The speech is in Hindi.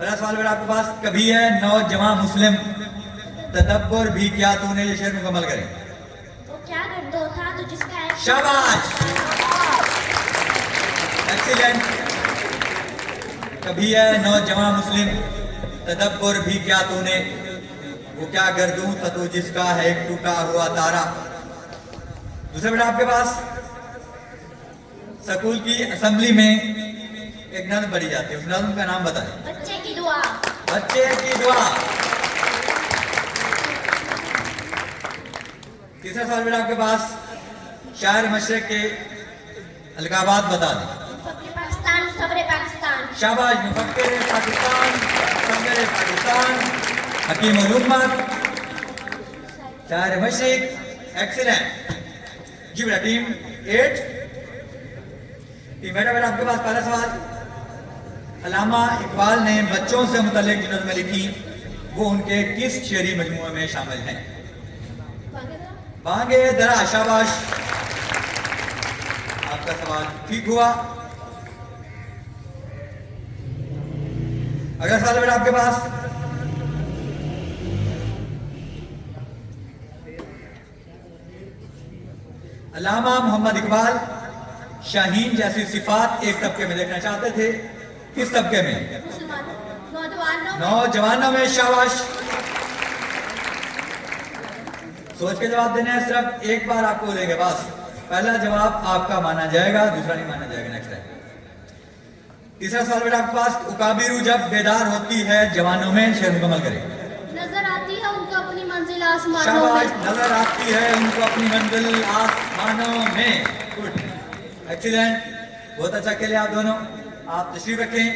पहला सवाल बेटा आपके पास, कभी है नौजवान मुस्लिम तदब्बर भी क्या तूने, ये शेर मुकम्मल करें। वो क्या कर दो था तो जिसका है। शाबाश, एक्सीलेंट। कभी है नौजवान मुस्लिम तदब्बर भी क्या तूने, वो क्या कर दूं था तो जिसका है एक टूटा हुआ तारा। दूसरा बेटा आपके पास, स्कूल की असेंबली में एक नज़्म पढ़ी जाती है, उस नज़्म का नाम बताएं। बच्चे की दुआ। बच्चे की दुआ। तीसरा सवाल बेटा आपके पास, शायर मशरक के अलकाबात बता दें। मुफक्किर पाकिस्तान, सब्र पाकिस्तान। शाबाश, मुफक्किर पाकिस्तान, सब्र पाकिस्तान, हकीम उल उम्मत, शायर मशरक, एक्सीलेंट। जी बेटा टीम 8। टीम बेटा आपके पास पहला सवाल, अल्लामा इकबाल ने बच्चों से मुतल्लिक जो नज़्में लिखी वो उनके किस शेरी मजमूए में शामिल हैं। बांगे दरा। शाबाश, आपका सवाल ठीक हुआ। अगला सवाल बेटा आपके पास, अल्लामा मोहम्मद इकबाल शाहीन जैसी सिफात एक तबके में देखना चाहते थे, किस तबके में? मुसलमानों, नौजवानों में। शाबाश, सोच के जवाब देना है, सिर्फ एक बार आपको बोलेंगे बस। पहला जवाब आपका माना जाएगा, दूसरा नहीं माना जाएगा नेक्स्ट टाइम। तीसरा सवाल बेटा आपके पास, उकाबिरू जब बेदार होती है जवानों में, शेर मुकम्मल करें। नजर आती है उनको अपनी मंजिल आसमानों शाबाश, में। नजर आती है उनको अपनी मंजिल आसमानों में। गुड, एक्सीलेंट, बहुत अच्छा खेले आप दोनों। आप तशरीफ रखें।